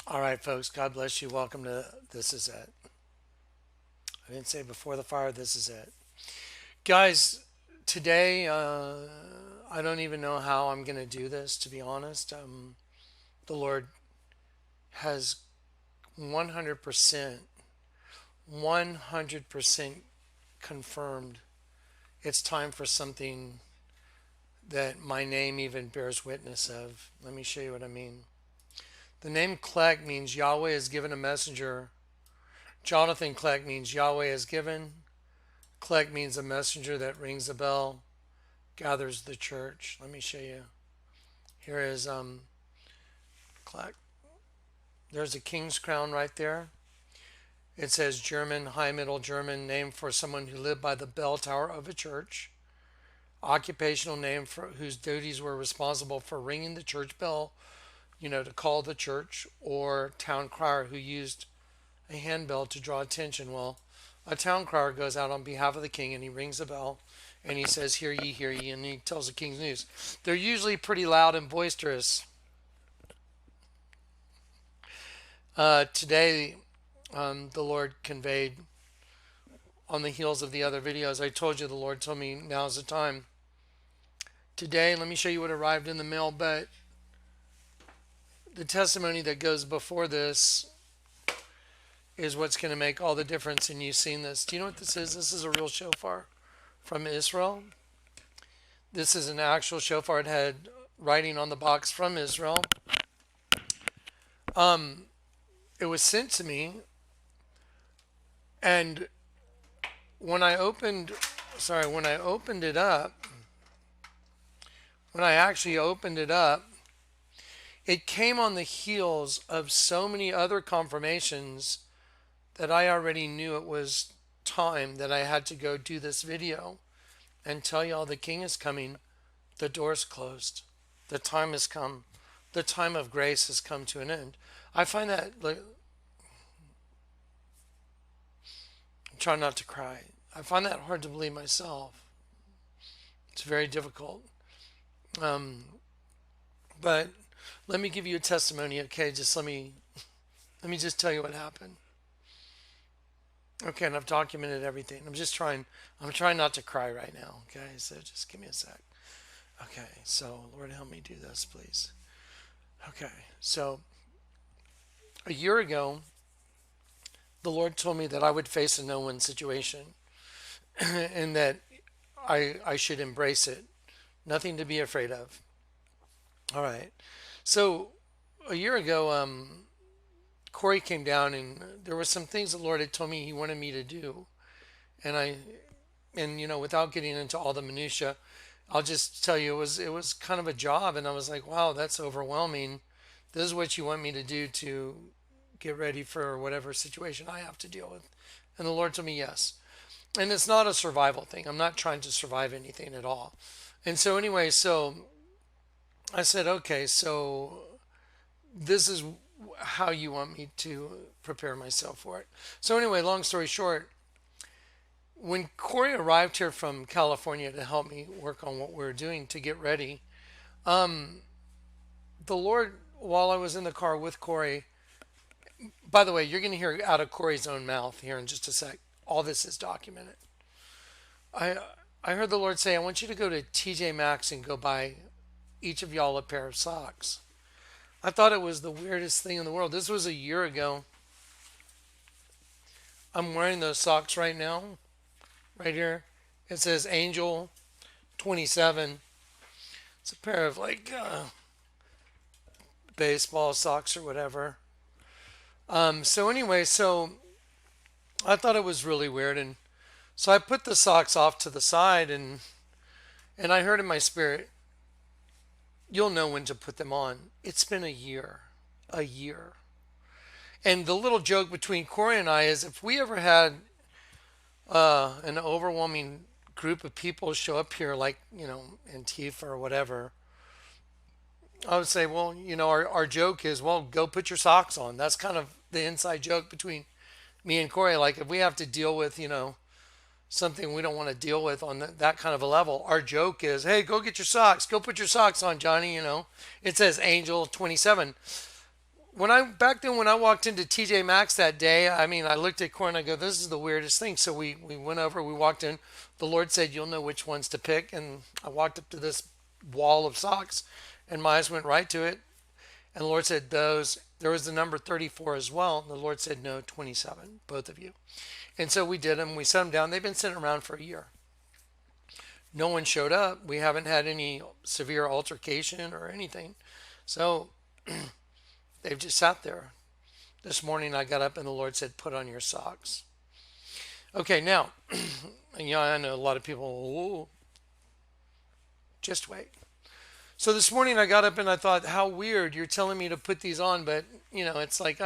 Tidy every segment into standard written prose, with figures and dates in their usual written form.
All right, folks, God bless you. Welcome to This Is It. I didn't say before the fire, this is it. Guys, today, I don't even know how I'm going to do this, to be honest. The Lord has 100%, 100% confirmed it's time for something that my name even bears witness of. Let me show you what I mean. The name Clegg means Yahweh has given a messenger. Jonathan Clegg means Yahweh has given. Clegg means a messenger that rings a bell, gathers the church. Let me show you. Here is Clegg. There's a king's crown right there. It says German, High Middle German, name for someone who lived by the bell tower of a church. Occupational name for whose duties were responsible for ringing the church bell, to call the church, or town crier who used a handbell to draw attention. Well, a town crier goes out on behalf of the king and he rings a bell and he says, hear ye, and he tells the king's news. They're usually pretty loud and boisterous. Today, the Lord conveyed on the heels of the other videos. I told you the Lord told me now's the time. Today, let me show you what arrived in the mail, but the testimony that goes before this is what's going to make all the difference in you seeing this. Do you know what this is? This is a real shofar from Israel. This is an actual shofar. It had writing on the box from Israel. It was sent to me, and when I actually opened it up, it came on the heels of so many other confirmations that I already knew it was time that I had to go do this video and tell y'all the king is coming. The door's closed. The time has come. The time of grace has come to an end. I find that, I'm trying not to cry. I find that hard to believe myself. It's very difficult. But let me give you a testimony, okay? Let me just tell you what happened. Okay, and I've documented everything. I'm trying not to cry right now, okay? So just give me a sec. Okay, so Lord help me do this, please. Okay, so a year ago, the Lord told me that I would face a no-win situation and that I should embrace it. Nothing to be afraid of. All right. So a year ago, Corey came down and there were some things the Lord had told me he wanted me to do. And without getting into all the minutia, I'll just tell you it was kind of a job, and I was like, wow, that's overwhelming. This is what you want me to do to get ready for whatever situation I have to deal with. And the Lord told me yes. And it's not a survival thing. I'm not trying to survive anything at all. And so anyway, so I said, okay, so this is how you want me to prepare myself for it. So anyway, long story short, when Corey arrived here from California to help me work on what we were doing to get ready, the Lord, while I was in the car with Corey, by the way, you're going to hear out of Corey's own mouth here in just a sec. All this is documented. I I heard the Lord say, I want you to go to TJ Maxx and go buy each of y'all a pair of socks. I thought it was the weirdest thing in the world. This was a year ago. I'm wearing those socks right now, right here. It says Angel 27. It's a pair of baseball socks or whatever. So anyway, so I thought it was really weird, and so I put the socks off to the side, and I heard in my spirit, you'll know when to put them on. It's been a year. And the little joke between Corey and I is if we ever had an overwhelming group of people show up here, like, Antifa or whatever, I would say, well, our joke is, well, go put your socks on. That's kind of the inside joke between me and Corey. Like, if we have to deal with, something we don't want to deal with on that kind of a level, our joke is, hey, go get your socks. Go put your socks on, Johnny. It says Angel 27. when I back then when I walked into TJ Maxx that day, I mean, I looked at Corey and I go, "This is the weirdest thing." So we went over, we walked in. The Lord said, "You'll know which ones to pick." And I walked up to this wall of socks, and my eyes went right to it. And the Lord said, "Those." There was the number 34 as well. And the Lord said, "No, 27, both of you." And so we did them. We set them down. They've been sitting around for a year. No one showed up. We haven't had any severe altercation or anything. So they've just sat there. This morning I got up and the Lord said, "Put on your socks." Okay, now, I know a lot of people, "Oh, just wait." So this morning I got up and I thought, how weird, you're telling me to put these on, but it's like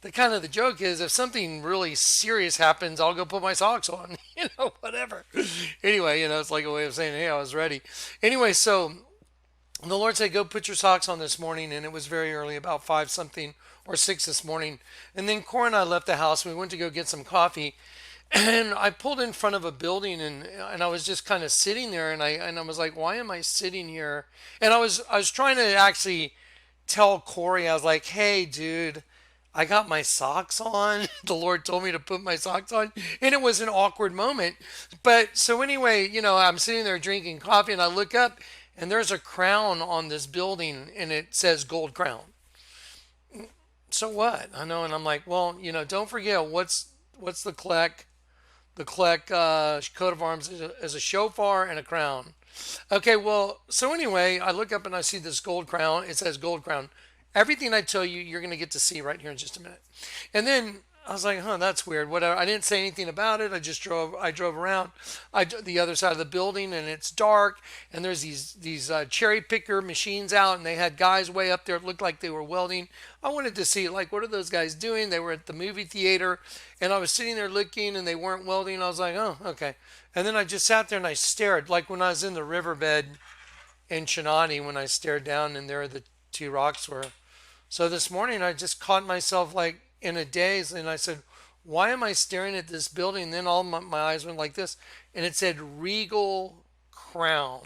the kind of the joke is if something really serious happens, I'll go put my socks on, whatever. Anyway, it's like a way of saying, hey, I was ready. Anyway, so the Lord said, go put your socks on this morning. And it was very early, about 5 something or 6 this morning. And then Cora and I left the house. We went to go get some coffee. And I pulled in front of a building and I was just kind of sitting there and I was like, why am I sitting here? And I was trying to actually tell Corey, I was like, hey, dude, I got my socks on. The Lord told me to put my socks on. And it was an awkward moment. But so anyway, I'm sitting there drinking coffee and I look up and there's a crown on this building and it says gold crown. So what? I know. And I'm like, well, don't forget what's the collect. The collect coat of arms is a shofar and a crown. Okay, well, so anyway, I look up and I see this gold crown. It says gold crown. Everything I tell you, you're going to get to see right here in just a minute. And then I was like, huh, that's weird. Whatever. I didn't say anything about it. I drove around the other side of the building and it's dark and there's these cherry picker machines out and they had guys way up there. It looked like they were welding. I wanted to see like, what are those guys doing? They were at the movie theater and I was sitting there looking and they weren't welding. I was like, oh, okay. And then I just sat there and I stared like when I was in the riverbed in Chinati when I stared down and there the two rocks were. So this morning I just caught myself like in a daze and I said, why am I staring at this building? And then all my eyes went like this and it said Regal Crown.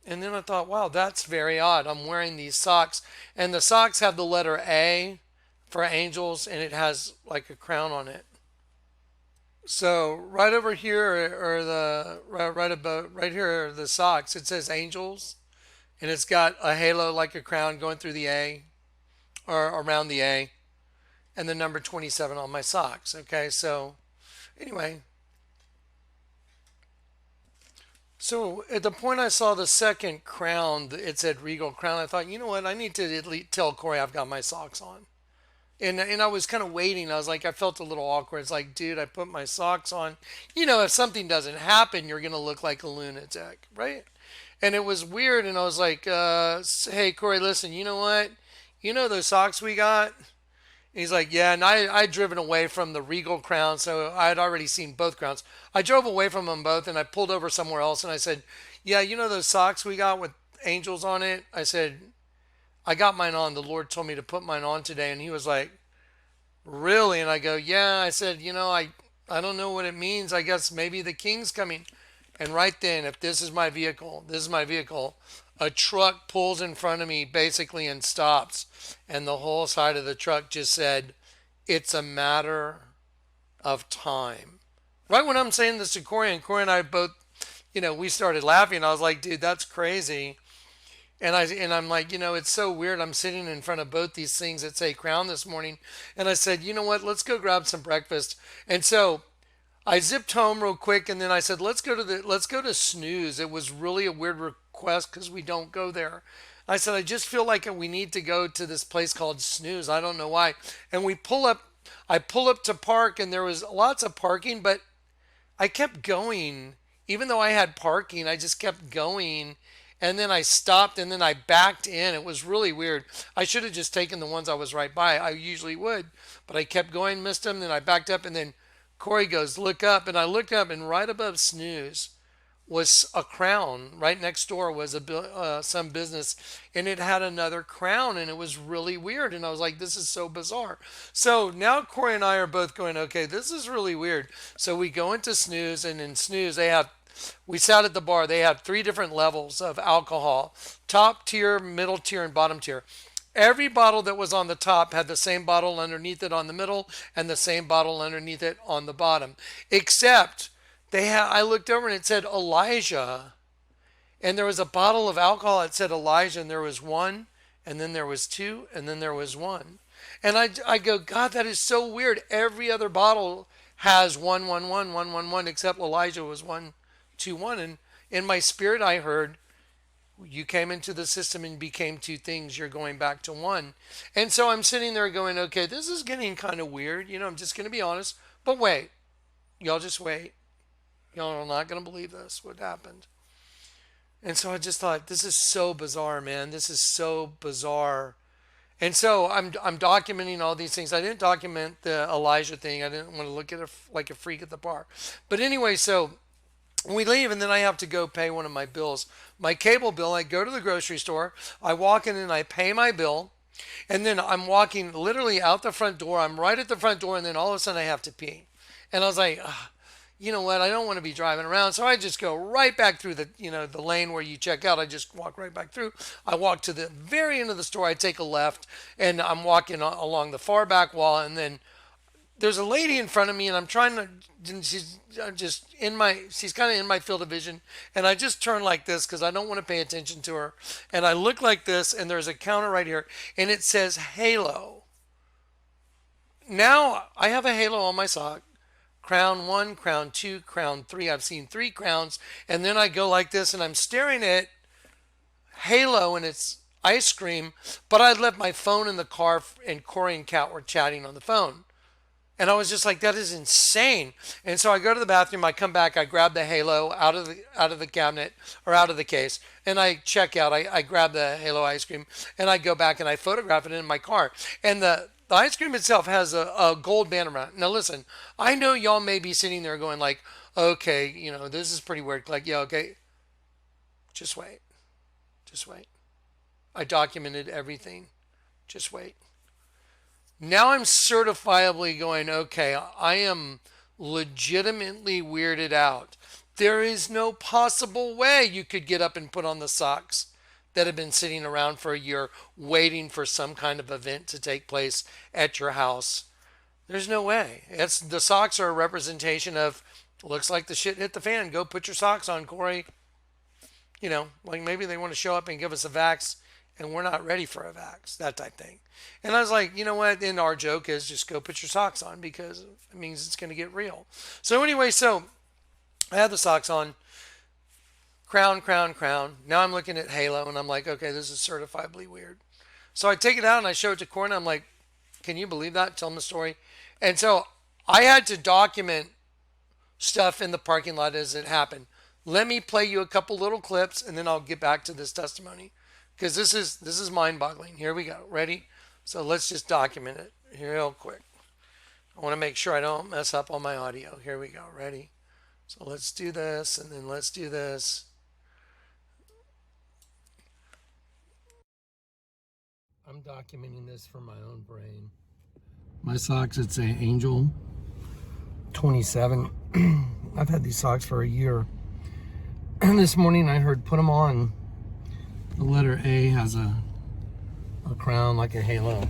And then I thought, wow, that's very odd. I'm wearing these socks and the socks have the letter A for angels and it has like a crown on it. So right over here or the right about right here are the socks. It says angels and it's got a halo like a crown going through the A or around the A and the number 27 on my socks. Okay, so anyway, so at the point I saw the second crown, it said Regal Crown, I thought, you know what, I need to at least tell Corey I've got my socks on. And I was kind of waiting. I was like, I felt a little awkward. It's like, dude, I put my socks on. If something doesn't happen, you're going to look like a lunatic, right? And it was weird. And I was like, hey, Corey, listen, you know what? You know those socks we got? He's like, yeah, and I'd driven away from the Regal Crown, so I had already seen both crowns. I drove away from them both, and I pulled over somewhere else, and I said, yeah, you know those socks we got with angels on it? I said, I got mine on. The Lord told me to put mine on today, and he was like, really? And I go, yeah. I said, I don't know what it means. I guess maybe the king's coming. And right then, if this is my vehicle, a truck pulls in front of me basically and stops. And the whole side of the truck just said, it's a matter of time. Right when I'm saying this to Corey, and Corey and I both, we started laughing. I was like, dude, that's crazy. And I'm like, it's so weird. I'm sitting in front of both these things that say crown this morning. And I said, you know what? Let's go grab some breakfast. And so I zipped home real quick and then I said, let's go to Snooze. It was really a weird request because we don't go there. I said, I just feel like we need to go to this place called Snooze. I don't know why. And I pull up to park and there was lots of parking, but I kept going. Even though I had parking, I just kept going. And then I stopped and then I backed in. It was really weird. I should have just taken the ones I was right by. I usually would. But I kept going, missed them. Then I backed up and then Corey goes, look up. And I looked up and right above Snooze was a crown. Right next door was some business and it had another crown and it was really weird. And I was like, this is so bizarre. So now Corey and I are both going, okay, this is really weird. So we go into Snooze and in Snooze we sat at the bar. They have 3 different levels of alcohol, top tier, middle tier, and bottom tier. every bottle that was on the top had the same bottle underneath it on the middle and the same bottle underneath it on the bottom. Except I looked over and it said Elijah, and there was a bottle of alcohol. It said Elijah, and there was one, and then there was two, and then there was one. And I go, God, that is so weird. Every other bottle has 111, 111, except Elijah was 121. And in my spirit, I heard, you came into the system and became two things. You're going back to one. And so I'm sitting there going, okay, this is getting kind of weird. I'm just going to be honest. But wait, y'all just wait. Y'all are not going to believe this, what happened. And so I just thought, this is so bizarre, man. This is so bizarre. And so I'm documenting all these things. I didn't document the Elijah thing. I didn't want to look at it like a freak at the bar. But anyway, so we leave, and then I have to go pay one of my bills, my cable bill. I go to the grocery store. I walk in and I pay my bill. And then I'm walking literally out the front door. I'm right at the front door, and then all of a sudden I have to pee. And I was like, you know what? I don't want to be driving around. So I just go right back through the lane where you check out. I just walk right back through. I walk to the very end of the store. I take a left, and I'm walking along the far back wall. And then there's a lady in front of me, and I'm trying to, she's she's kind of in my field of vision. And I just turn like this because I don't want to pay attention to her. And I look like this, and there's a counter right here, and it says Halo. Now I have a halo on my sock. Crown 1, crown 2, crown 3. I've seen 3 crowns. And then I go like this, and I'm staring at Halo and its ice cream. But I left my phone in the car, and Corey and Kat were chatting on the phone. And I was just like, that is insane. And so I go to the bathroom. I come back. I grab the Halo out of the cabinet, or out of the case. And I check out. I grab the Halo ice cream. And I go back and I photograph it in my car. And the ice cream itself has a gold band around it. Now listen, I know y'all may be sitting there going like, okay, this is pretty weird. Like, yeah, okay. Just wait. Just wait. I documented everything. Just wait. Now I'm certifiably going, okay, I am legitimately weirded out. There is no possible way you could get up and put on the socks that have been sitting around for a year waiting for some kind of event to take place at your house. There's no way. The socks are a representation of, looks like the shit hit the fan. Go put your socks on, Corey. Like maybe they want to show up and give us a vax, and we're not ready for a vax, that type thing. And I was like, you know what? And our joke is just go put your socks on, because it means it's going to get real. So anyway, so I had the socks on. Crown, crown, crown. Now I'm looking at Halo, and I'm like, okay, this is certifiably weird. So I take it out and I show it to Corey, and I'm like, can you believe that? Tell him the story. And so I had to document stuff in the parking lot as it happened. Let me play you a couple little clips, and then I'll get back to this testimony, because this is mind-boggling. Here we go. Ready? So let's just document it here real quick. I want to make sure I don't mess up on my audio. Here we go. Ready? So let's do this, and then let's do this. I'm documenting this for my own brain. My socks, it's a Angel 27. I've had these socks for a year. And this morning I heard, put them on. The letter A has a crown like a halo.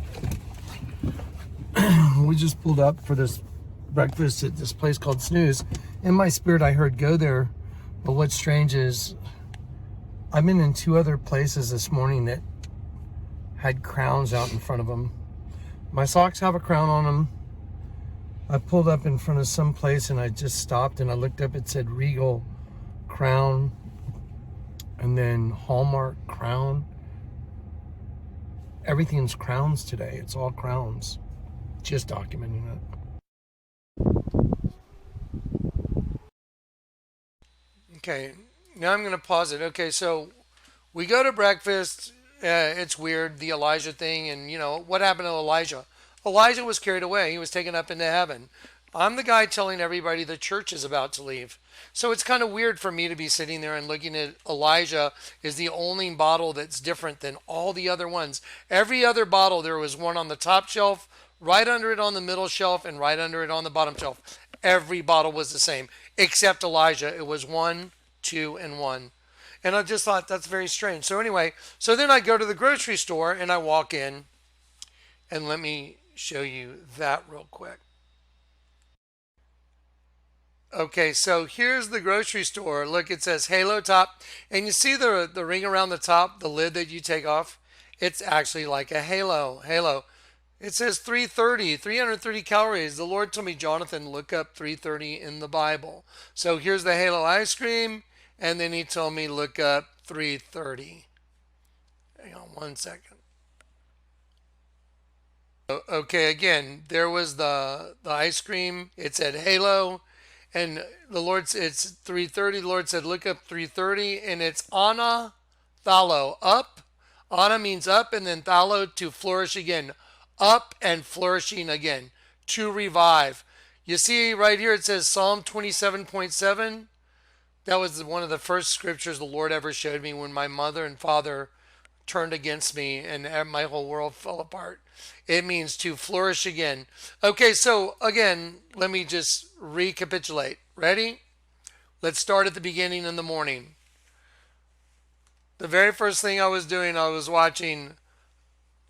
We just pulled up for this breakfast at this place called Snooze. In my spirit, I heard go there. But what's strange is I've been in 2 other places this morning that had crowns out in front of them. My socks have a crown on them. I pulled up in front of some place, and I just stopped, and I looked up. It said Regal Crown, and then Hallmark Crown. Everything's crowns today. It's all crowns. Just documenting it. Okay, now I'm going to pause it. Okay, so we go to breakfast. It's weird, the Elijah thing. And, what happened to Elijah? Elijah was carried away. He was taken up into heaven. I'm the guy telling everybody the church is about to leave. So it's kind of weird for me to be sitting there and looking at Elijah is the only bottle that's different than all the other ones. Every other bottle, there was one on the top shelf, right under it on the middle shelf, and right under it on the bottom shelf. Every bottle was the same, except Elijah. It was 1, 2, and 1. And I just thought that's very strange. So anyway, so then I go to the grocery store and I walk in, and let me show you that real quick. Okay, so here's the grocery store. Look, it says Halo Top. And you see the ring around the top, the lid that you take off? It's actually like a halo. It says 330 calories. The Lord told me, Jonathan, look up 330 in the Bible. So here's the Halo ice cream. And then he told me, look up 330. Hang on one second. Okay, again, there was the ice cream. It said Halo. And the Lord said it's 330. The Lord said, look up 330. And it's Ana Thalo, up. Ana means up, and then Thalo, to flourish again. Up and flourishing again. To revive. You see right here it says Psalm 27.7. That was one of the first scriptures the Lord ever showed me when my mother and father turned against me and my whole world fell apart. It means to flourish again. Okay, so again, let me just recapitulate. Ready? Let's start at the beginning in the morning. The very first thing I was doing, I was watching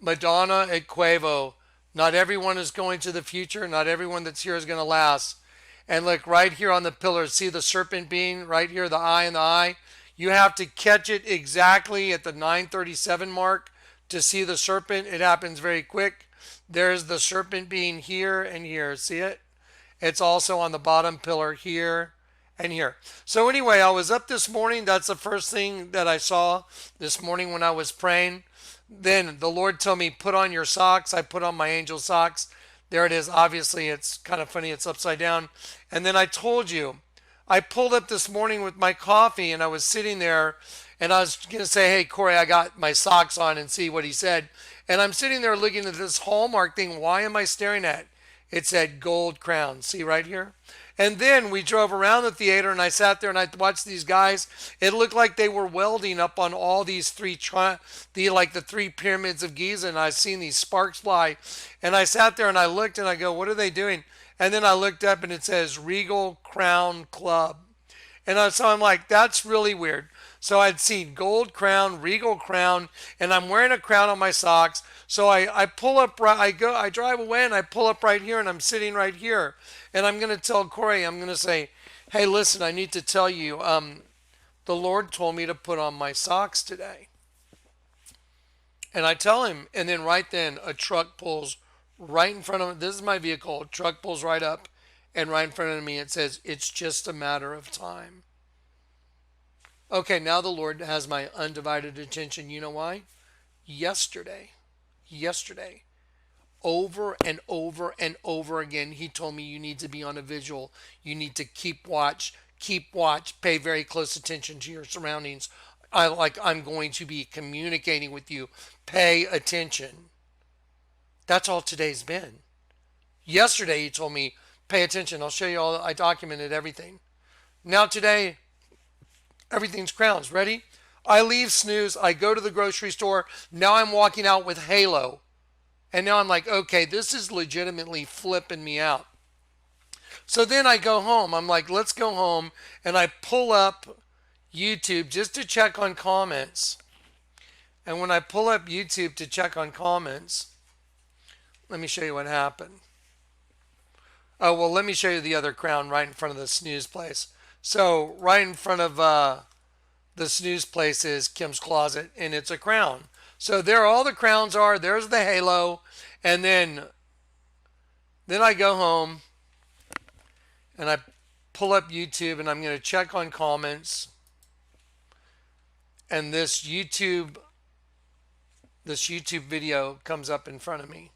Madonna at Quavo. Not everyone is going to the future. Not everyone that's here is going to last. And look, right here on the pillar, see the serpent being right here, the eye and the eye? You have to catch it exactly at the 9:37 mark to see the serpent. It happens very quick. There's the serpent being here and here. See it? It's also on the bottom pillar here and here. So anyway, I was up this morning. That's the first thing that I saw this morning when I was praying. Then the Lord told me, put on your socks. I put on my angel socks. There it is. Obviously, it's kind of funny. It's upside down. And then I told you, I pulled up this morning with my coffee and I was sitting there and I was going to say, hey, Corey, I got my socks on, and see what he said. And I'm sitting there looking at this Hallmark thing. Why am I staring at? It said gold crown. See right here? And then we drove around the theater and I sat there and I watched these guys. It looked like they were welding up on all these the three pyramids of Giza, and I seen these sparks fly. And I sat there and I looked and I go, what are they doing? And then I looked up and it says Regal Crown Club. So I'm like, that's really weird. So I'd seen gold crown, regal crown, and I'm wearing a crown on my socks. So I pull up, I drive away and I pull up right here and I'm sitting right here. And I'm going to tell Corey, I'm going to say, hey, listen, I need to tell you, the Lord told me to put on my socks today. And I tell him, and then right then a truck pulls right in front of me. This is my vehicle. A truck pulls right up, and right in front of me it says, it's just a matter of time. Okay, now the Lord has my undivided attention. You know why? Yesterday, over and over and over again, he told me you need to be on a visual. You need to keep watch, pay very close attention to your surroundings. I'm going to be communicating with you. Pay attention. That's all today's been. Yesterday he told me, pay attention. I'll show you all. I documented everything. Now today, everything's crowns. Ready? I leave snooze. I go to the grocery store. Now I'm walking out with Halo. And now I'm like, okay, this is legitimately flipping me out. So then I go home. I'm like, let's go home. And I pull up YouTube just to check on comments. And when I pull up YouTube to check on comments, let me show you what happened. Oh, well, let me show you the other crown right in front of the snooze place. So right in front of the snooze place is Kim's Closet, and it's a crown. So there all the crowns are. There's the halo. And then I go home and I pull up YouTube and I'm going to check on comments. And this YouTube video comes up in front of me.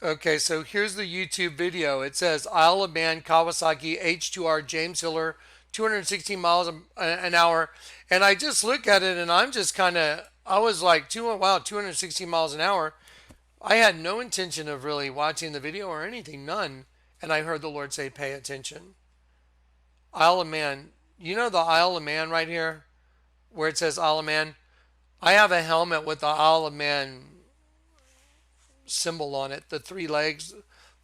Okay, so here's the YouTube video. It says Isle of Man Kawasaki H2R James Hiller 216 miles an hour. And I just look at it and I'm just I was like, wow, 216 miles an hour. I had no intention of really watching the video or anything, none. And I heard the Lord say, pay attention. Isle of Man. You know the Isle of Man right here? Where it says Isle of Man? I have a helmet with the Isle of Man symbol on it. The three legs,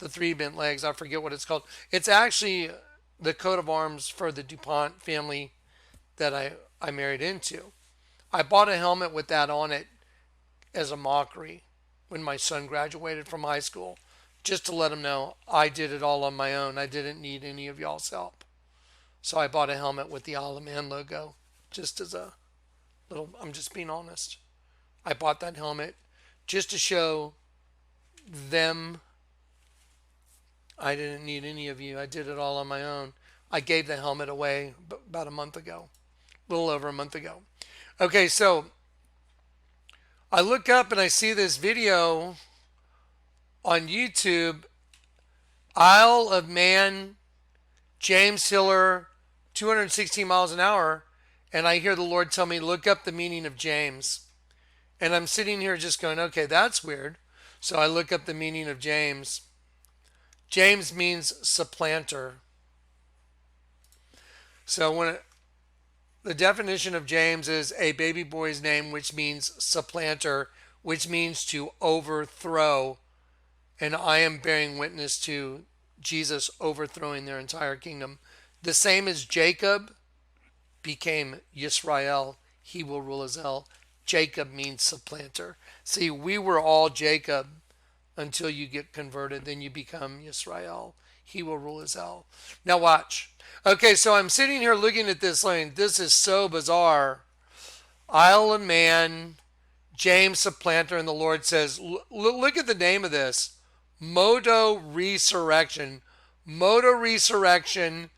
the three bent legs. I forget what it's called. It's actually the coat of arms for the DuPont family that I married into. I bought a helmet with that on it as a mockery when my son graduated from high school, just to let him know I did it all on my own. I didn't need any of y'all's help. So I bought a helmet with the Isle of Man logo, just as a little, I'm just being honest. I bought that helmet just to show them I didn't need any of you. I did it all on my own. I gave the helmet away about a month ago, a little over a month ago. Okay, so I look up and I see this video on YouTube, Isle of Man, James Hiller, 216 miles an hour. And I hear the Lord tell me, look up the meaning of James. And I'm sitting here just going, okay, that's weird. So I look up the meaning of James. James means supplanter. So the definition of James is a baby boy's name, which means supplanter, which means to overthrow. And I am bearing witness to Jesus overthrowing their entire kingdom. The same as Jacob became Yisrael. He will rule as El. Jacob means supplanter. See, we were all Jacob until you get converted. Then you become Yisrael. He will rule as El. Now watch. Okay, so I'm sitting here looking at this line. This is so bizarre. Isle of Man, James supplanter, and the Lord says, look at the name of this. Modo Resurrection. Modo Resurrection.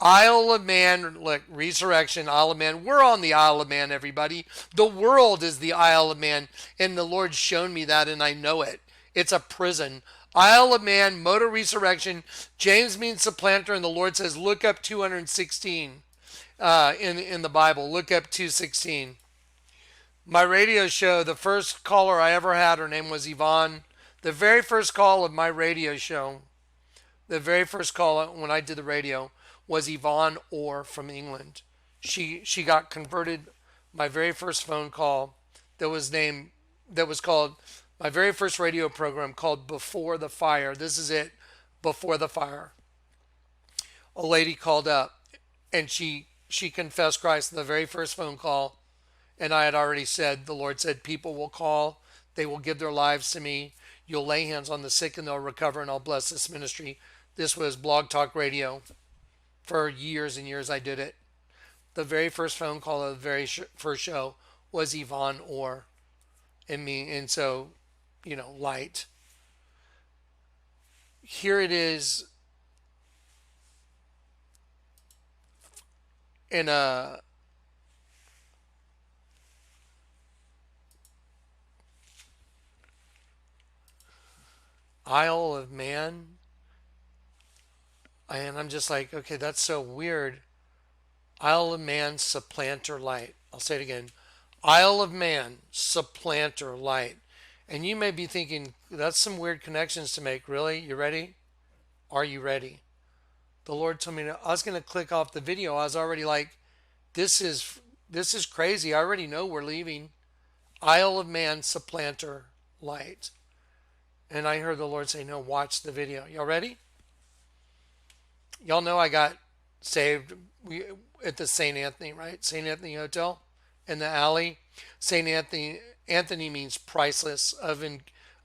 Isle of Man, look, Resurrection, Isle of Man. We're on the Isle of Man, everybody. The world is the Isle of Man, and the Lord's shown me that, and I know it. It's a prison. Isle of Man, Motor Resurrection. James means supplanter, and the Lord says, look up 216 in the Bible. Look up 216. My radio show, the first caller I ever had, her name was Yvonne. The very first call of my radio show, the very first call when I did the radio, was Yvonne Orr from England. She got converted. My very first phone call that was called my very first radio program called Before the Fire. This is it, Before the Fire. A lady called up and she confessed Christ in the very first phone call. And I had already said, the Lord said, people will call, they will give their lives to me. You'll lay hands on the sick and they'll recover, and I'll bless this ministry. This was Blog Talk Radio. For years and years I did it. The very first phone call of the very first show was Yvonne Orr and me. And so, light. Here it is in a Isle of Man. And I'm just like, okay, that's so weird. Isle of Man, supplanter light. I'll say it again. Isle of Man, supplanter light. And you may be thinking, that's some weird connections to make. Really? You ready? Are you ready? The Lord told me I was going to click off the video. I was already like, this is crazy. I already know we're leaving. Isle of Man, supplanter light. And I heard the Lord say, no, watch the video. Y'all ready? Y'all know I got saved at the St. Anthony, right? St. Anthony Hotel in the alley. St. Anthony means priceless,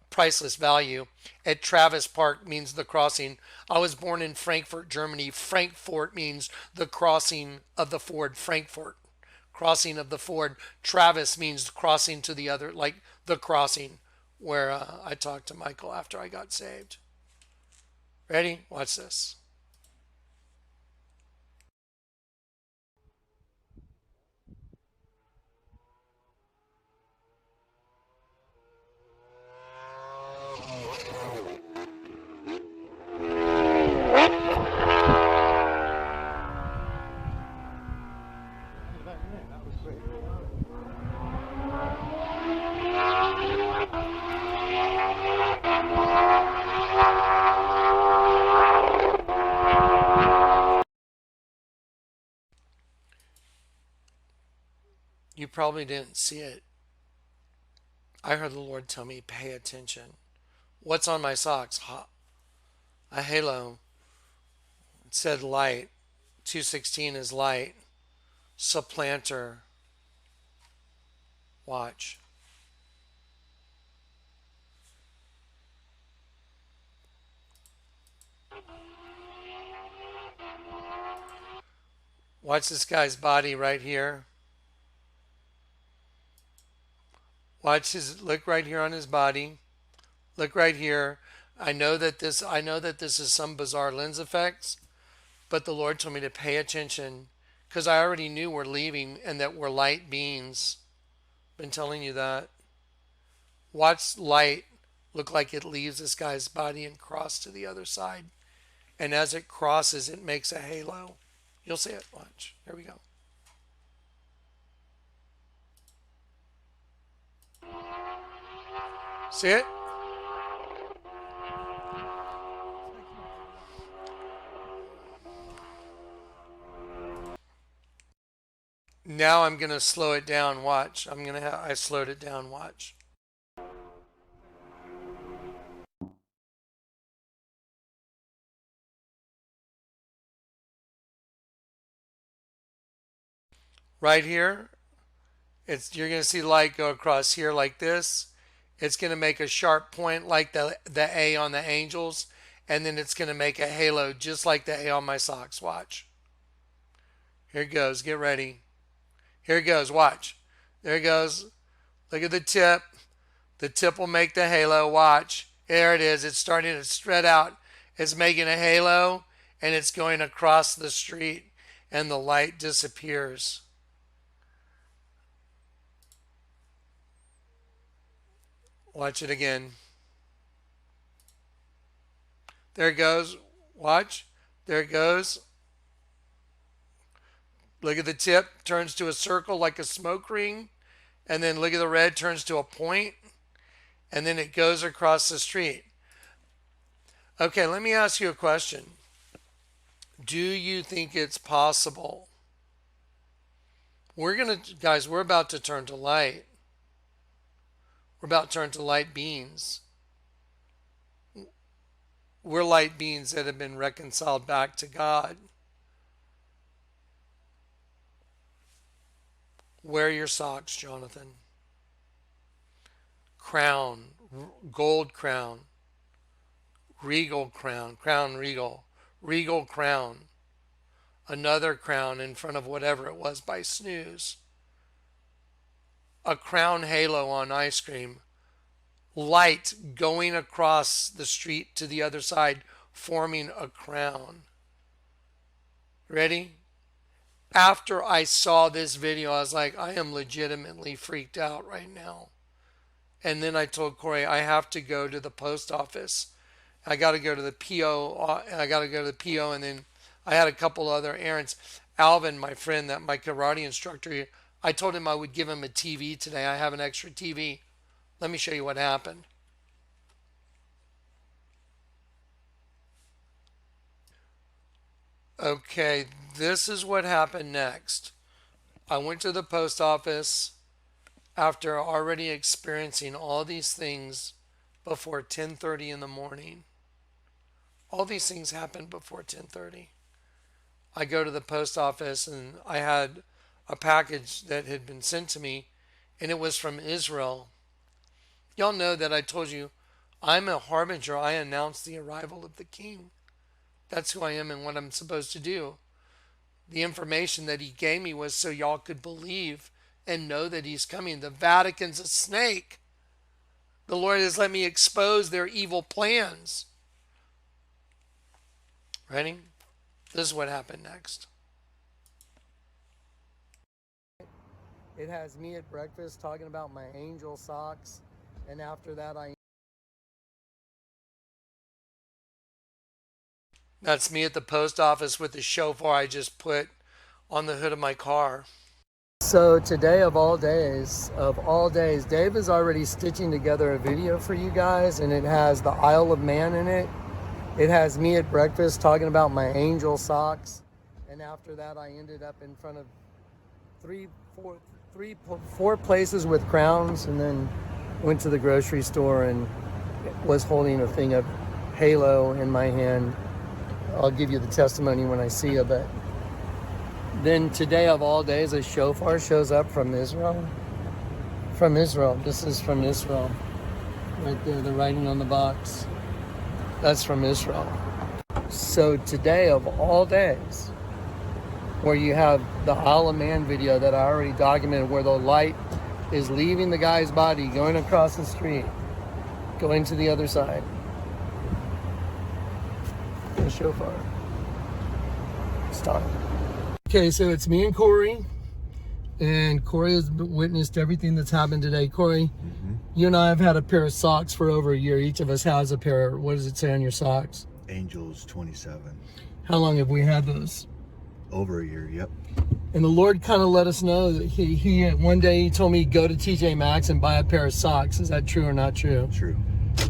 priceless value. At Travis Park means the crossing. I was born in Frankfurt, Germany. Frankfurt means the crossing of the ford. Frankfurt, crossing of the ford. Travis means crossing to the other, like the crossing where I talked to Michael after I got saved. Ready? Watch this. You probably didn't see it. I heard the Lord tell me, pay attention. What's on my socks? A halo. It said light. 216 is light. supplanter. Watch. Watch this guy's body right here. Watch his, look right here on his body. Look right here. I know that this is some bizarre lens effects, but the Lord told me to pay attention because I already knew we're leaving and that we're light beings. Been telling you that. Watch light look like it leaves this guy's body and cross to the other side. And as it crosses, it makes a halo. You'll see it. Watch. Here we go. See it? Now I'm going to slow it down. Watch. I slowed it down. Watch. Right here, you're going to see light go across here like this. It's going to make a sharp point like the A on the angels, and then it's going to make a halo just like the A on my socks. Watch. Here it goes. Get ready. Here it goes. Watch. There it goes. Look at the tip. The tip will make the halo. Watch. There it is. It's starting to spread out. It's making a halo, and it's going across the street, and the light disappears. Watch it again. There it goes. Watch. There it goes. Look at the tip. Turns to a circle like a smoke ring. And then look at the red. Turns to a point. And then it goes across the street. Okay, let me ask you a question. Do you think it's possible? Guys, we're about to turn to light. We're about to turn to light beings. We're light beings that have been reconciled back to God. Wear your socks, Jonathan. Crown, gold crown, regal crown, crown regal, regal crown. Another crown in front of whatever it was by snooze. A crown halo on ice cream. Light going across the street to the other side, forming a crown. Ready? After I saw this video, I was like, I am legitimately freaked out right now. And then I told Corey, I have to go to the post office. I got to go to the PO. And then I had a couple other errands. Alvin, my friend, my karate instructor, I told him I would give him a TV today. I have an extra TV. Let me show you what happened. Okay, this is what happened next. I went to the post office after already experiencing all these things before 10:30 in the morning. All these things happened before 10:30. I go to the post office and I had a package that had been sent to me, and it was from Israel. Y'all know that I told you I'm a harbinger. I announce the arrival of the king. That's who I am and what I'm supposed to do. The information that he gave me was so y'all could believe and know that he's coming. The Vatican's a snake. The Lord has let me expose their evil plans. Ready? This is what happened next. It has me at breakfast talking about my angel socks. And after that, That's me at the post office with the shofar I just put on the hood of my car. So today of all days, Dave is already stitching together a video for you guys, and it has the Isle of Man in it. It has me at breakfast talking about my angel socks. And after that, I ended up in front of four places with crowns, and then went to the grocery store and was holding a thing of Halo in my hand. I'll give you the testimony when I see you, but Then today of all days, a shofar shows up from Israel. From Israel. This is from Israel. Right there, the writing on the box. That's from Israel. So today of all days, where you have the Isle of Man video that I already documented, where the light is leaving the guy's body, going across the street, going to the other side. The shofar. It's time. Okay, so it's me and Corey. And Corey has witnessed everything that's happened today. Corey, you and I have had a pair of socks for over a year. Each of us has a pair. What does it say on your socks? Angels 27. How long have we had those? Over a year, yep. And the Lord kind of let us know that he one day he told me go to TJ Maxx and buy a pair of socks. Is that true or not true? True.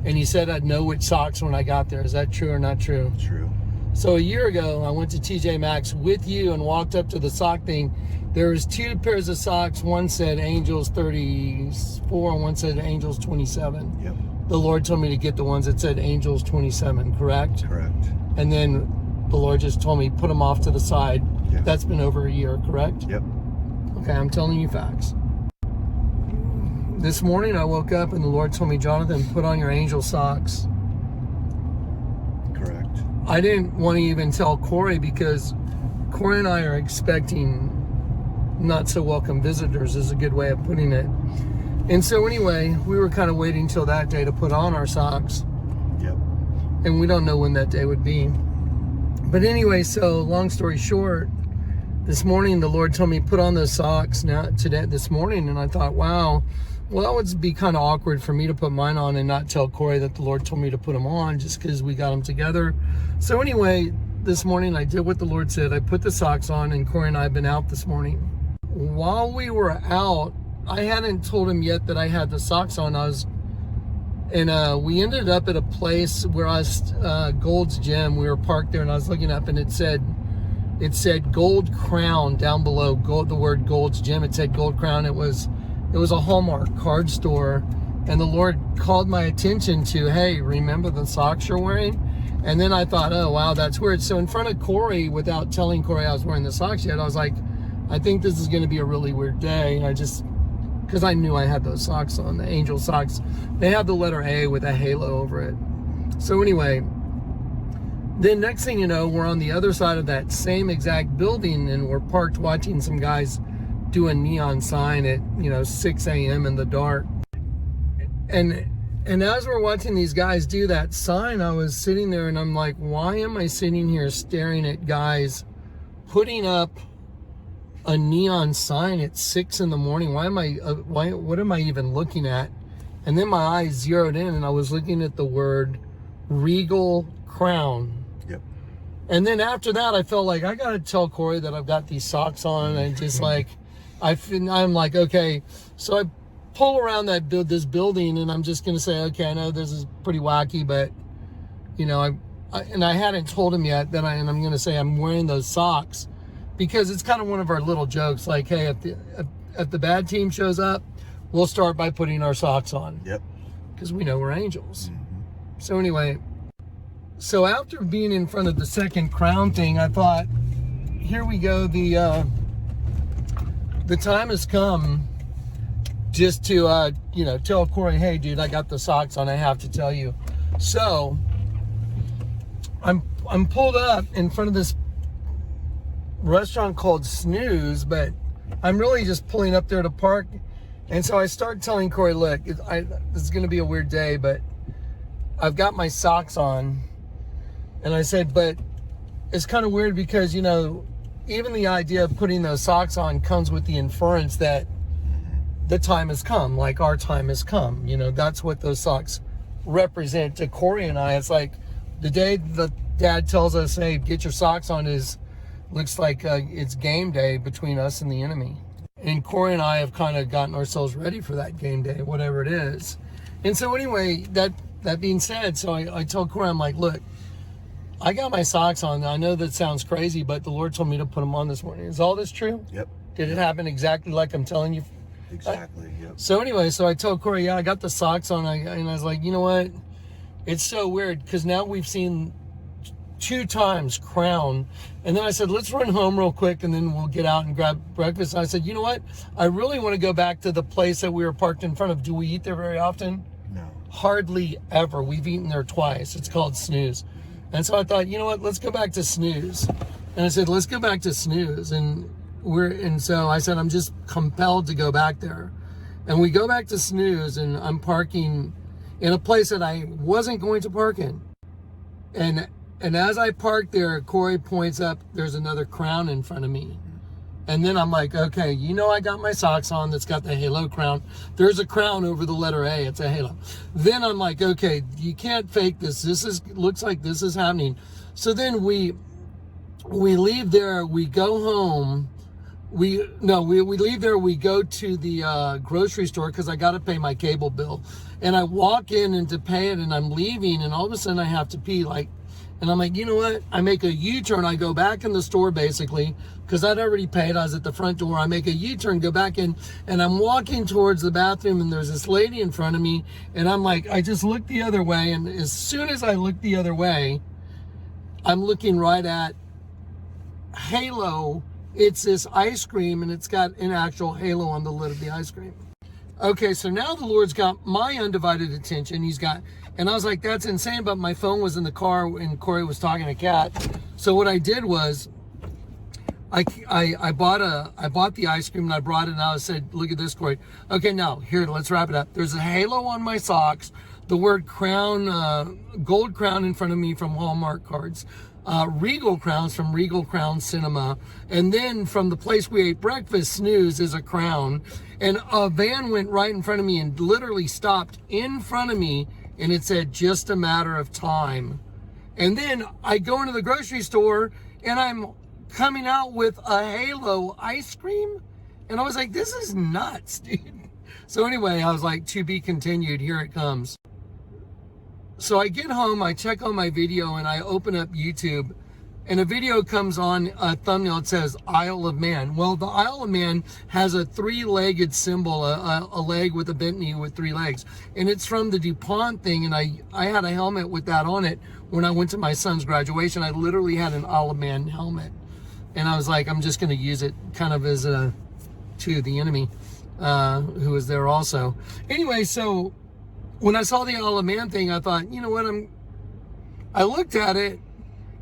And he said I'd know which socks when I got there. Is that true or not true? True. So a year ago, I went to TJ Maxx with you and walked up to the sock thing. There was two pairs of socks. One said Angels 34 and one said Angels 27. Yep. The Lord told me to get the ones that said Angels 27, correct? Correct. And then the Lord just told me put them off to the side. Yep. That's been over a year, correct? Yep. Okay, I'm telling you facts. This morning I woke up and the Lord told me, Jonathan, put on your angel socks. Correct. I didn't want to even tell Corey because Corey and I are expecting not so welcome visitors, is a good way of putting it. And so anyway, we were kind of waiting till that day to put on our socks. Yep. And we don't know when that day would be. But anyway, so long story short, this morning the Lord told me put on those socks this morning, and I thought, wow, well, that would be kind of awkward for me to put mine on and not tell Corey that the Lord told me to put them on just because we got them together. So anyway, this morning I did what the Lord said. I put the socks on, and Corey and I have been out this morning. While we were out, I hadn't told him yet that I had the socks on. We ended up at a place where I was, Gold's Gym. We were parked there, and I was looking up, and it said Gold Crown down below. The word Gold's Gym. It said Gold Crown. It was a Hallmark card store, and the Lord called my attention to, hey, remember the socks you're wearing? And then I thought, oh wow, that's weird. So in front of Corey, without telling Corey I was wearing the socks yet, I was like, I think this is going to be a really weird day. Because I knew I had those socks on, the angel socks. They have the letter A with a halo over it. So anyway, then next thing you know, we're on the other side of that same exact building, and we're parked watching some guys do a neon sign at 6 a.m. in the dark. And as we're watching these guys do that sign, I was sitting there and I'm like, why am I sitting here staring at guys putting up a neon sign at 6 in the morning? What am I even looking at? And then my eyes zeroed in and I was looking at the word Regal Crown. Yep. And then after that, I felt like I got to tell Corey that I've got these socks on, and just like, I'm like, okay. So I pull around this building, and I'm just going to say, okay, I know this is pretty wacky, but I hadn't told him yet that I'm going to say I'm wearing those socks. Because it's kind of one of our little jokes, like, hey, if the bad team shows up, we'll start by putting our socks on. Yep. Because we know we're angels. So anyway, so after being in front of the second crown thing, I thought, here we go. The time has come just to tell Corey, hey, dude, I got the socks on. I have to tell you. So I'm pulled up in front of this restaurant called Snooze, but I'm really just pulling up there to park. And so I start telling Corey, look, this is going to be a weird day, but I've got my socks on. And I said, but it's kind of weird because, even the idea of putting those socks on comes with the inference that the time has come, like our time has come. That's what those socks represent to Corey and I. It's like the day the dad tells us, hey, get your socks on, looks like it's game day between us and the enemy. And Corey and I have kind of gotten ourselves ready for that game day, whatever it is. And so anyway, that being said, so I told Corey, I'm like, look, I got my socks on. I know that sounds crazy, but the Lord told me to put them on this morning. Is all this true? Yep. Did it happen exactly like I'm telling you? Exactly, yep. So anyway, so I told Corey, yeah, I got the socks on. And I was like, you know what? It's so weird because now we've seen 2 times crown. And then I said, let's run home real quick and then we'll get out and grab breakfast. And I said, you know what? I really want to go back to the place that we were parked in front of. Do we eat there very often? No. Hardly ever. We've eaten there twice. It's called Snooze. And so I thought, you know what? Let's go back to Snooze. And I said, let's go back to Snooze. And so I said, I'm just compelled to go back there. And we go back to Snooze, and I'm parking in a place that I wasn't going to park in. And as I park there, Corey points up, there's another crown in front of me. And then I'm like, okay, you know, I got my socks on that's got the halo crown. There's a crown over the letter A. It's a halo. Then I'm like, okay, you can't fake this. Looks like this is happening. So then we leave there. We go home. We leave there. We go to the grocery store because I got to pay my cable bill. And I walk in and to pay it, and I'm leaving, and all of a sudden I have to pee, and I'm like, you know what? I make a U-turn. I go back in the store, basically, because I'd already paid. I was at the front door. I make a U-turn, go back in, and I'm walking towards the bathroom, and there's this lady in front of me, and I'm like, I just look the other way, and as soon as I look the other way, I'm looking right at Halo. It's this ice cream, and it's got an actual halo on the lid of the ice cream. Okay, so now the Lord's got my undivided attention. And I was like, that's insane, but my phone was in the car and Corey was talking to Kat. So what I did was I bought the ice cream and I brought it, and I said, look at this, Corey. Okay, now here, let's wrap it up. There's a halo on my socks, the word crown, gold crown in front of me from Hallmark cards. Regal crowns from Regal Crown Cinema, and then from the place we ate breakfast, Snooze, is a crown, and a van went right in front of me and literally stopped in front of me, and it said, just a matter of time. And then I go into the grocery store and I'm coming out with a Halo ice cream, and I was like, this is nuts, dude. So anyway, I was like, to be continued, here it comes. So I get home, I check on my video, and I open up YouTube, and a video comes on, a thumbnail, it says Isle of Man. Well, the Isle of Man has a 3-legged symbol, a leg with a bent knee with 3 legs. And it's from the DuPont thing, and I had a helmet with that on it when I went to my son's graduation. I literally had an Isle of Man helmet. And I was like, I'm just going to use it kind of as to the enemy who was there also. Anyway, so when I saw the Isle of Man thing, I thought, you know what, I looked at it,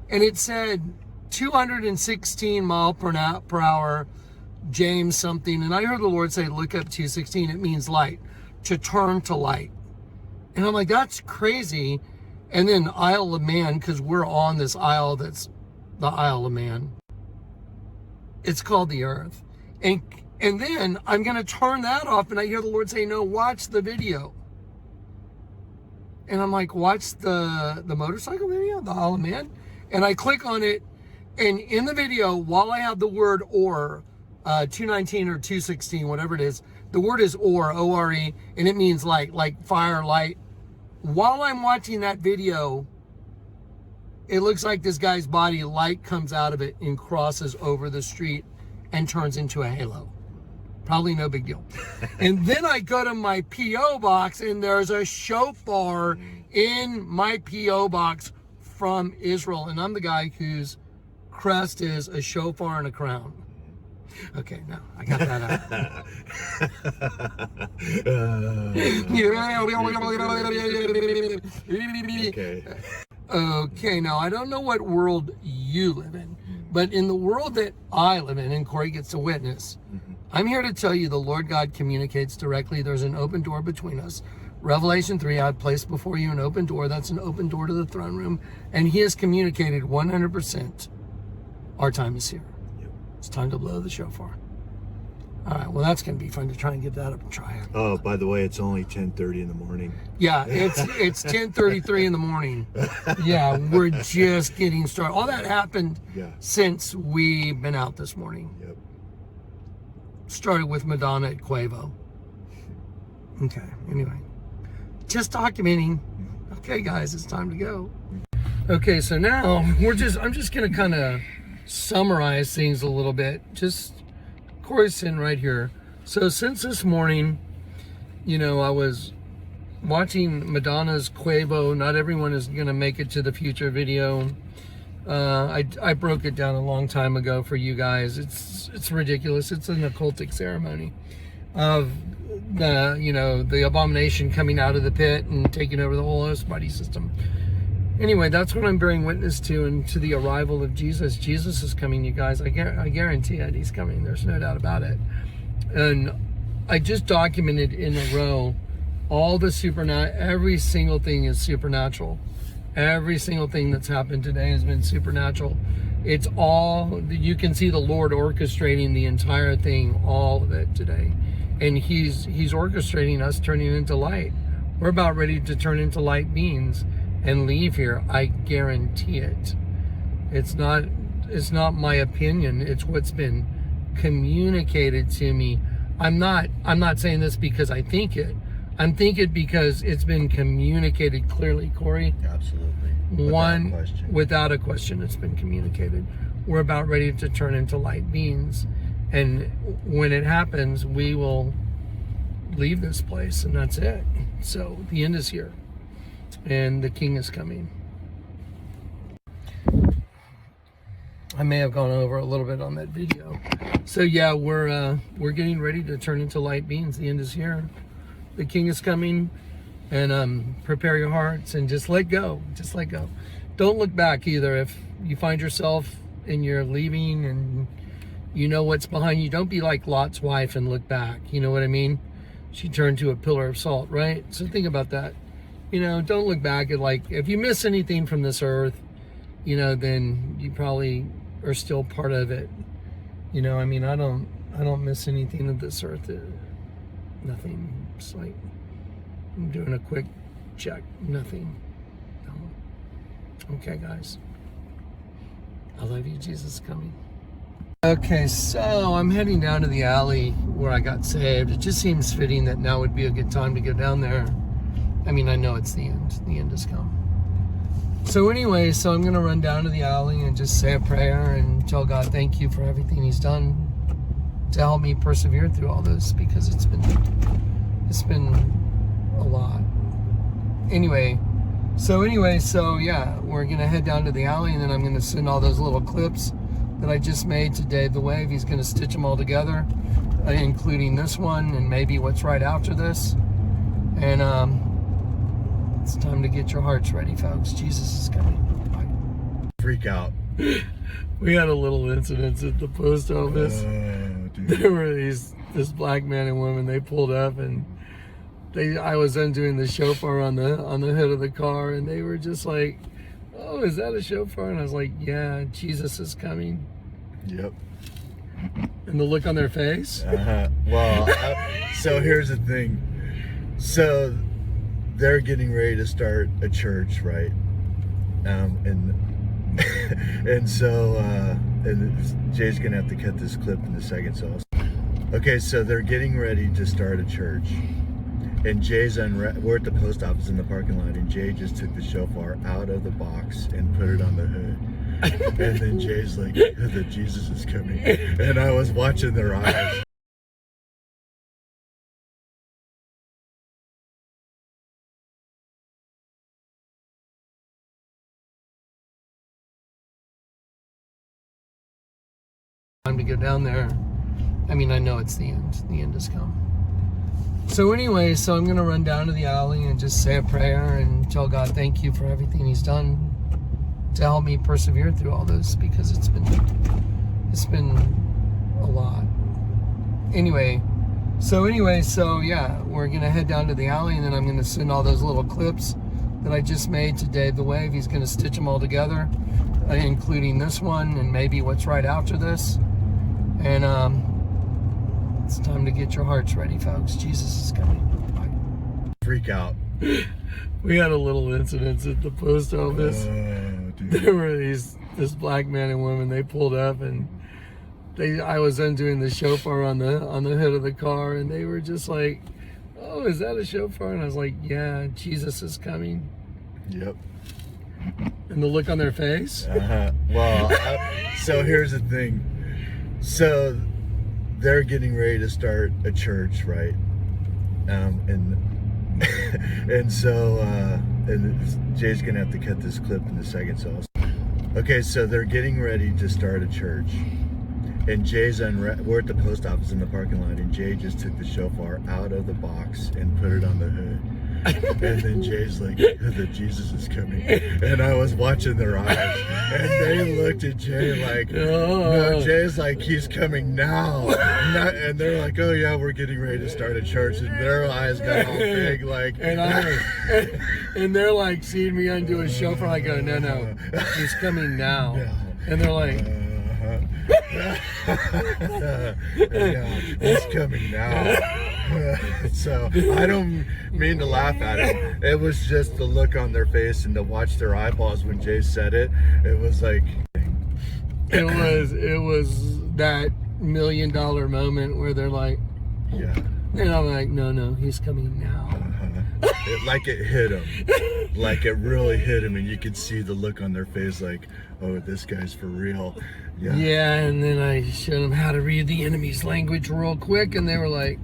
and it said 216 mile per hour, James something, and I heard the Lord say, look up 216, it means light, to turn to light. And I'm like, that's crazy. And then Isle of Man, because we're on this isle that's the Isle of Man. It's called the earth. And then I'm going to turn that off, and I hear the Lord say, no, watch the video. And I'm like, watch the motorcycle video, the Isle of Man? And I click on it, and in the video, while I have the word or, 219 or 216, whatever it is, the word is or, O-R-E, and it means light, like fire, light. While I'm watching that video, it looks like this guy's body, light comes out of it and crosses over the street and turns into a halo. Probably no big deal. And then I go to my P.O. box, and there's a shofar in my P.O. box from Israel. And I'm the guy whose crest is a shofar and a crown. Okay, now I got that out. Okay. Okay, now I don't know what world you live in, but in the world that I live in, and Corey gets to witness, I'm here to tell you the Lord God communicates directly. There's an open door between us. Revelation 3, I've placed before you an open door. That's an open door to the throne room. And he has communicated 100%. Our time is here. Yep. It's time to blow the shofar. All right, well, that's going to be fun to try and give that a try. Oh, by the way, it's only 10:30 in the morning. Yeah, it's 10:33 in the morning. Yeah, we're just getting started. All that happened since we've been out this morning. Yep. Started with Madonna at Quavo. Okay, anyway. Just documenting. Okay, guys, it's time to go. Okay, so now I'm just gonna kind of summarize things a little bit. Just Corey's sitting right here. So since this morning, you know, I was watching Madonna's Quavo, Not Everyone Is Gonna Make It to the Future video. I broke it down a long time ago for you guys. It's ridiculous. It's an occultic ceremony of the abomination coming out of the pit and taking over the whole host body system. Anyway, that's what I'm bearing witness to, and to the arrival of Jesus. Jesus is coming, you guys. I guarantee it. He's coming. There's no doubt about it. And I just documented in a row all the supernatural. Every single thing is supernatural. Every single thing that's happened today has been supernatural. It's all, you can see the Lord orchestrating the entire thing, all of it today. And he's orchestrating us turning into light. We're about ready to turn into light beings and leave here. I guarantee it. It's not my opinion. It's what's been communicated to me. I'm not saying this because I think it. I'm thinking because it's been communicated clearly, Corey. Absolutely. Without a question, it's been communicated. We're about ready to turn into light beings. And when it happens, we will leave this place, and that's it. So the end is here, and the King is coming. I may have gone over a little bit on that video. So yeah, we're getting ready to turn into light beings. The end is here. The King is coming, and prepare your hearts and just let go. Just let go. Don't look back either. If you find yourself and you're leaving and you know what's behind you, don't be like Lot's wife and look back. You know what I mean? She turned to a pillar of salt, right? So think about that. Don't look back at, like, if you miss anything from this earth, then you probably are still part of it. I don't miss anything of this earth. Nothing. It's like I'm doing a quick check. Nothing. No. Okay, guys. I love you. Jesus is coming. Okay, so I'm heading down to the alley where I got saved. It just seems fitting that now would be a good time to go down there. I know it's the end. The end has come. So anyway, I'm going to run down to the alley and just say a prayer and tell God thank you for everything he's done to help me persevere through all this, because it's been a lot. Anyway, yeah, we're going to head down to the alley, and then I'm going to send all those little clips that I just made to Dave the Wave. He's going to stitch them all together, including this one and maybe what's right after this. And it's time to get your hearts ready, folks. Jesus is coming. Bye. Freak out. We had a little incident at the post office. There were this black man and woman. They pulled up, and I was undoing the shofar on the hood of the car, and they were just like, "Oh, is that a shofar?" And I was like, "Yeah, Jesus is coming." Yep. And the look on their face. Well, so here's the thing. So they're getting ready to start a church, right? And Jay's gonna have to cut this clip in a second. Okay, so they're getting ready to start a church, and we're at the post office in the parking lot, and Jay just took the shofar out of the box and put it on the hood. And then Jay's like, "The Jesus is coming," and I was watching their eyes. Time to go down there. I know it's the end. The end has come. So anyway, I'm going to run down to the alley and just say a prayer and tell God thank you for everything he's done to help me persevere through all this, because it's been a lot. Anyway, yeah, we're going to head down to the alley, and then I'm going to send all those little clips that I just made to Dave the Wave. He's going to stitch them all together, including this one and maybe what's right after this. And it's time to get your hearts ready, folks. Jesus is coming. Bye. Freak out. We had a little incident at the post office. There were this black man and woman. They pulled up, and I was undoing the shofar on the hood of the car, and they were just like, "Oh, is that a shofar?" And I was like, "Yeah, Jesus is coming." Yep. And the look on their face. Well, so here's the thing. So they're getting ready to start a church, right? And Jay's gonna have to cut this clip in a second. Okay, so they're getting ready to start a church. And we're at the post office in the parking lot, and Jay just took the shofar out of the box and put it on the hood. And then Jay's like, the Jesus is coming. And I was watching their eyes, and they looked at Jay like, no, Jay's like, he's coming now. And they're like, oh yeah, we're getting ready to start a church. And their eyes got all big, like, and they're like seeing me undo a shofar. I go, no, he's coming now. And they're like, yeah, he's coming now. So I don't mean to laugh at it. It was just the look on their face and to watch their eyeballs when Jay said it. It was like, it was that $1 million moment where they're like, yeah. And I'm like, no, he's coming now. Like it hit him. Like it really hit him, and you could see the look on their face like, oh, this guy's for real. Yeah, and then I showed them how to read the enemy's language real quick, and they were like,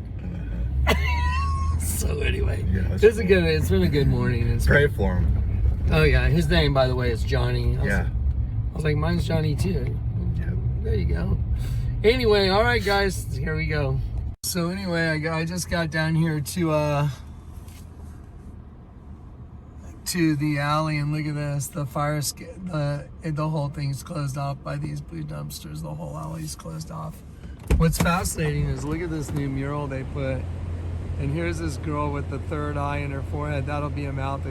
so anyway, it's been a good morning. Pray for him. Oh yeah, his name, by the way, is Johnny. I was like, mine's Johnny too. Yeah. There you go. Anyway, all right, guys, here we go. So anyway, I just got down here to the alley, and look at this. The fire the whole thing's closed off by these blue dumpsters. The whole alley's closed off. What's fascinating is look at this new mural they put. And here's this girl with the third eye in her forehead. That'll be a mouth.